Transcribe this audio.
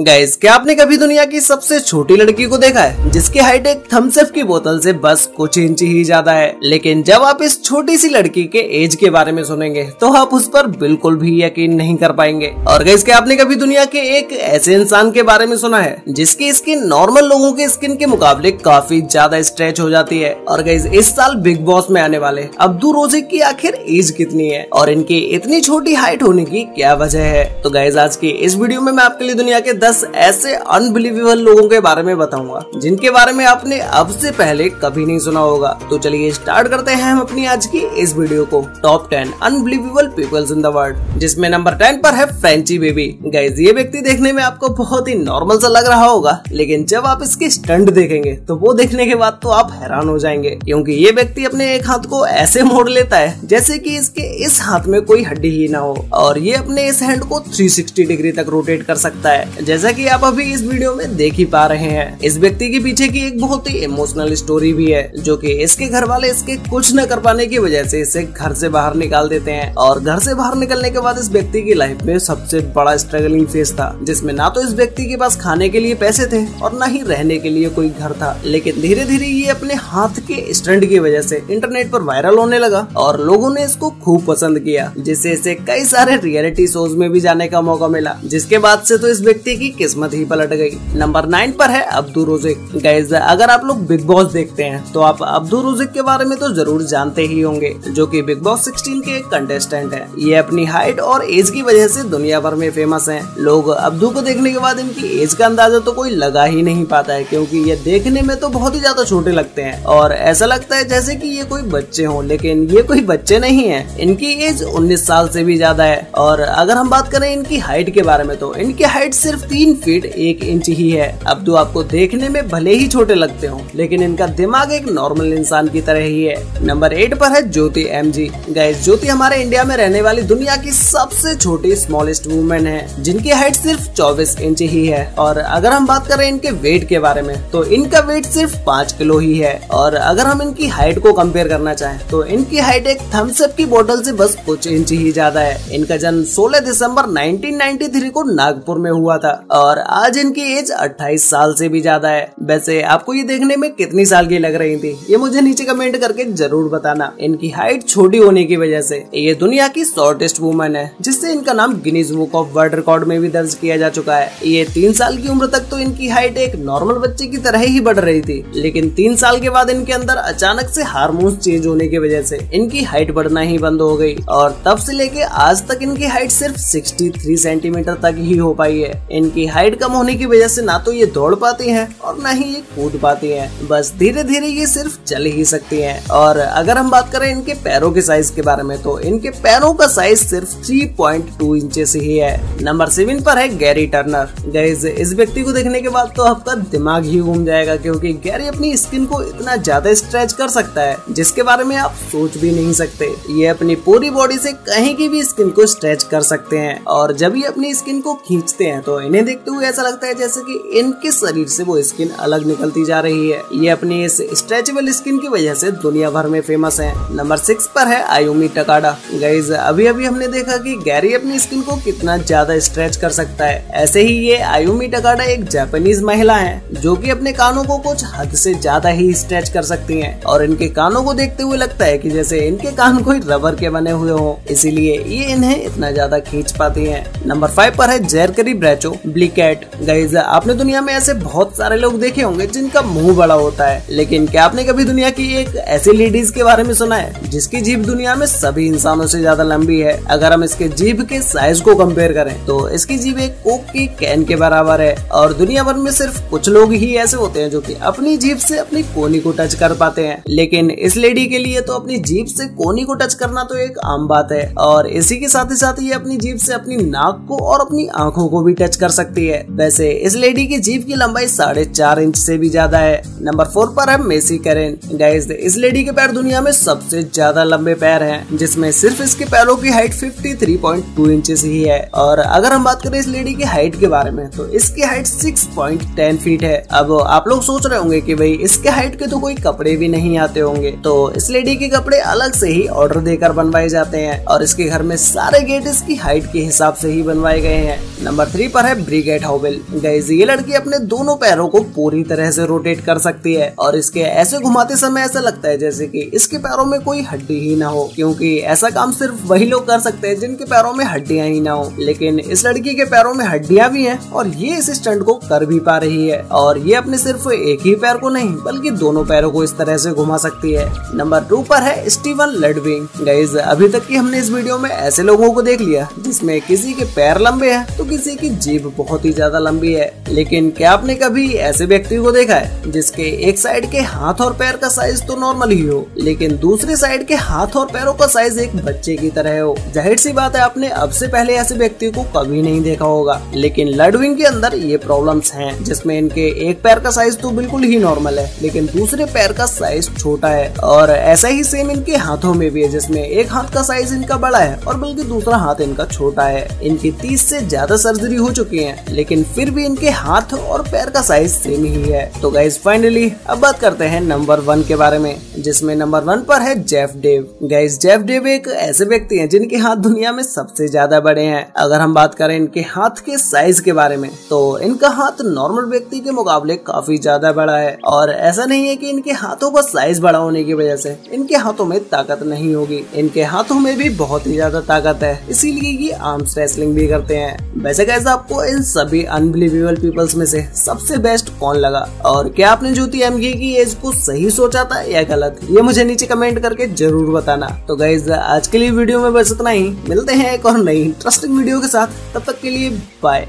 Guys, क्या आपने कभी दुनिया की सबसे छोटी लड़की को देखा है जिसकी हाइट एक थम्स अप की बोतल से बस कुछ इंच ही ज्यादा है। लेकिन जब आप इस छोटी सी लड़की के एज के बारे में सुनेंगे तो आप उस पर बिल्कुल भी यकीन नहीं कर पाएंगे। और गाइस, क्या आपने कभी दुनिया के एक ऐसे इंसान के बारे में सुना है जिसकी स्किन नॉर्मल लोगों के स्किन के मुकाबले काफी ज्यादा स्ट्रेच हो जाती है। और गाइस, इस साल बिग बॉस में आने वाले अब्दू रोज़िक की आखिर एज कितनी है और इनकी इतनी छोटी हाइट होने की क्या वजह है। तो गाइस, आज की इस वीडियो में मैं आपके लिए दुनिया के 10 ऐसे अनबिलीवेबल लोगों के बारे में बताऊंगा जिनके बारे में आपने अब से पहले कभी नहीं सुना होगा। तो चलिए स्टार्ट करते हैं हम अपनी आज की इस वीडियो को। Top 10 unbelievable peoples in the world, जिसमें नंबर 10 पर है फ्रेंची बेबी। गाइस, ये व्यक्ति देखने में आपको बहुत ही नॉर्मल सा लग रहा होगा, लेकिन जब आप इसके स्टंट देखेंगे तो वो देखने के बाद तो आप हैरान हो जाएंगे, क्योंकि ये व्यक्ति अपने एक हाथ को ऐसे मोड़ लेता है जैसे कि इसके इस हाथ में कोई हड्डी ही ना हो, और ये अपने इस हैंड को 360 डिग्री तक रोटेट कर सकता है, जैसा कि आप अभी इस वीडियो में देख ही पा रहे हैं। इस व्यक्ति के पीछे की एक बहुत ही इमोशनल स्टोरी भी है, जो कि इसके घर वाले इसके कुछ न कर पाने की वजह से इसे घर से बाहर निकाल देते हैं। और घर से बाहर निकलने के बाद इस व्यक्ति की लाइफ में सबसे बड़ा स्ट्रगलिंग फेज था, जिसमें ना तो इस व्यक्ति के पास खाने के लिए पैसे थे और ना ही रहने के लिए कोई घर था। लेकिन धीरे धीरे ये अपने हाथ के स्टंट की वजह से इंटरनेट पर वायरल होने लगा और लोगों ने इसको खूब पसंद किया, जिससे इसे कई सारे रियलिटी शोज में भी जाने का मौका मिला, जिसके बाद से तो इस व्यक्ति की किस्मत ही पलट गई। नंबर 9 पर है अब्दू रोज़िक। गाइस, अगर आप लोग बिग बॉस देखते हैं तो आप अब्दू रोज़िक के बारे में तो जरूर जानते ही होंगे, जो कि बिग बॉस 16 के एक कंटेस्टेंट है। ये अपनी हाइट और एज की वजह से दुनिया भर में फेमस हैं। लोग अब्दू को देखने के बाद इनकी एज का अंदाजा तो कोई लगा ही नहीं पाता है, क्योंकि ये देखने में तो बहुत ही ज्यादा छोटे लगते हैं और ऐसा लगता है जैसे कि ये कोई बच्चे हों, लेकिन ये कोई बच्चे नहीं है। इनकी एज 19 साल से भी ज्यादा है। और अगर हम बात करें इनकी हाइट के बारे में तो इनकी हाइट सिर्फ 3 फीट 1 इंच ही है। अब्दू आपको देखने में भले ही छोटे लगते हो, लेकिन इनका दिमाग एक नॉर्मल इंसान की तरह ही है। नंबर 8 पर है ज्योति एमजी। गाइस, ज्योति हमारे इंडिया में रहने वाली दुनिया की सबसे छोटी स्मॉलेस्ट वुमेन है, जिनकी हाइट सिर्फ 24 इंच ही है। और अगर हम बात करें इनके वेट के बारे में तो इनका वेट सिर्फ 5 किलो ही है। और अगर हम इनकी हाइट को कंपेयर करना चाहें तो इनकी हाइट एक थम्स अप की बोतल से बस कुछ इंच ही ज्यादा है। इनका जन्म 16 दिसंबर 1993 को नागपुर में हुआ था और आज इनकी एज 28 साल से भी ज्यादा है। वैसे आपको ये देखने में कितनी साल की लग रही थी, ये मुझे नीचे कमेंट करके जरूर बताना। इनकी हाइट छोटी होने की वजह से ये दुनिया की शॉर्टेस्ट वुमन है, जिससे इनका नाम Guinness book of world record में भी दर्ज किया जा चुका है। ये 3 साल की उम्र तक तो इनकी हाइट एक नॉर्मल बच्चे की तरह ही बढ़ रही थी, लेकिन 3 साल के बाद इनके अंदर अचानक से हार्मोन्स चेंज होने की वजह से इनकी हाइट बढ़ना ही बंद हो गई और तब से लेके आज तक इनकी हाइट सिर्फ 63 सेंटीमीटर तक ही हो पाई है। इनकी हाइट कम होने की वजह से ना तो ये दौड़ पाती हैं और ना ही ये कूद पाती हैं, बस धीरे धीरे ये सिर्फ चल ही सकती हैं। और अगर हम बात करें इनके पैरों के साइज के बारे में तो इनके पैरों का साइज सिर्फ 3.2 इंचेस ही है। नंबर 7 पर है गैरी टर्नर। गाइस, इस व्यक्ति को देखने के बाद तो आपका दिमाग ही घूम जाएगा, क्योंकि गैरी अपनी स्किन को इतना ज्यादा स्ट्रेच कर सकता है जिसके बारे में आप सोच भी नहीं सकते। ये अपनी पूरी बॉडी से कहीं की भी स्किन को स्ट्रेच कर सकते हैं और जब ये अपनी स्किन को खींचते हैं तो इन्हें देखते हुए ऐसा लगता है जैसे कि इनके शरीर से वो स्किन अलग निकलती जा रही है। ये अपनी इस स्ट्रेचेबल स्किन की वजह से दुनिया भर में फेमस है। नंबर 6 पर है आयुमी टकाडा। गाइस, अभी अभी हमने देखा कि गैरी अपनी स्किन को कितना ज्यादा स्ट्रेच कर सकता है। ऐसे ही ये आयुमी टकाडा एक जापानीज महिला है, जो कि अपने कानों को कुछ हद से ज्यादा ही स्ट्रेच कर सकती हैं और इनके कानों को देखते हुए लगता है कि जैसे इनके कान कोई रबर के बने हुए हों, इसीलिए ये इन्हें इतना ज्यादा खींच पाती हैं। नंबर 5 पर है जैकरी ब्रैचो ब्लिकैट। गाइस, आपने दुनिया में ऐसे बहुत सारे लोग देखे होंगे जिनका मुंह बड़ा होता है, लेकिन क्या आपने कभी दुनिया की एक ऐसी लेडीज के बारे में सुना है जिसकी जीभ दुनिया में सभी इंसानों से ज्यादा लंबी है। अगर हम इसके जीभ के साइज को कंपेयर करें तो इसकी जीभ एक कोक की कैन के बराबर है। और दुनिया भर में सिर्फ कुछ लोग ही ऐसे होते हैं जो कि अपनी जीभ से अपनी कोनी को टच कर पाते हैं, लेकिन इस लेडी के लिए तो अपनी जीभ से कोनी को टच करना तो एक आम बात है। और इसी के साथ ही ये अपनी जीभ से अपनी नाक को और अपनी आंखों को भी टच कर सकती है। वैसे इस लेडी की जीभ की लंबाई 4.5 इंच से भी ज्यादा है। नंबर 4 पर है मेसी कैरेन। गाइस, इस लेडी के पैर दुनिया में सबसे ज्यादा लंबे पैर हैं, जिसमें सिर्फ इसके पैरों की हाइट 53.2 इंचेस ही है। और अगर हम बात करें इस लेडी की हाइट के बारे में तो इसकी हाइट 6.10 फीट है। अब आप लोग सोच रहे होंगे कि भाई इसके हाइट के तो कोई कपड़े भी नहीं आते होंगे, तो इस लेडी के कपड़े अलग से ही ऑर्डर देकर बनवाए जाते हैं और इसके घर में सारे गेट इसकी हाइट के हिसाब से ही बनवाए गए हैं। नंबर 3 पर है ब्रिगेट हॉवेल। गाइस ये लड़की अपने दोनों पैरों को पूरी तरह से रोटेट कर सकती है और इसके ऐसे घुमाते समय ऐसा लगता है जैसे कि इसके पैरों में कोई हड्डी ही ना हो, क्योंकि ऐसा काम सिर्फ वही लोग कर सकते हैं जिनके पैरों में हड्डियां ही ना हो। लेकिन इस लड़की के पैरों में हड्डियां भी हैं और ये इस स्टंट को कर भी पा रही है, और ये अपने सिर्फ एक ही पैर को नहीं बल्कि दोनों पैरों को इस तरह से घुमा सकती है। नंबर 2 पर है स्टीवन लडविग। गाइस अभी तक की हमने इस वीडियो में ऐसे लोगों को देख लिया जिसमें किसी के पैर लंबे हैं तो किसी की जीभ बहुत ही ज्यादा लंबी है, लेकिन क्या आपने कभी ऐसे व्यक्ति को देखा है जिसके एक साइड के हाथ और पैर का साइज तो नॉर्मल ही हो लेकिन दूसरे साइड के हाथ और पैरों का साइज एक बच्चे की तरह हो? जाहिर सी बात है आपने अब से पहले ऐसे व्यक्ति को कभी नहीं देखा होगा, लेकिन लडविग के अंदर ये प्रॉब्लम्स हैं जिसमें इनके एक पैर का साइज तो बिल्कुल ही नॉर्मल है लेकिन दूसरे पैर का साइज छोटा है, और ऐसा ही सेम इनके हाथों में भी है जिसमें एक हाथ का साइज इनका बड़ा है और बल्कि दूसरा हाथ इनका छोटा है। इनकी 30 से ज्यादा सर्जरी हो चुकी है लेकिन फिर भी इनके हाथ और पैर का साइज सेम ही है। तो गाइस फाइनली अब बात करते हैं नंबर 1 के बारे में, जिसमें नंबर 1 पर है Jeff Dave. Guys Jeff Dave एक ऐसे व्यक्ति हैं जिनके हाथ दुनिया में सबसे ज्यादा बड़े हैं। अगर हम बात करें इनके हाथ के साइज के बारे में तो इनका हाथ नॉर्मल व्यक्ति के मुकाबले काफी ज्यादा बड़ा है, और ऐसा नहीं है कि इनके हाथों का साइज बड़ा होने की वजह से इनके हाथों में ताकत नहीं होगी। इनके हाथों में भी बहुत ही ज्यादा ताकत है, इसीलिए ये आर्म्स रेसलिंग भी करते हैं। वैसे गाइस आपको इन सभी अनबिलीवेबल पीपल्स में से सबसे बेस्ट कौन लगा, और क्या आपने ज्योति एमके की एज को सही सोचा था या गलत, ये मुझे नीचे कमेंट करके जरूर बताना। तो गाइस आज के लिए वीडियो में बस इतना ही, मिलते हैं एक और नई इंटरेस्टिंग वीडियो के साथ, तब तक के लिए बाय।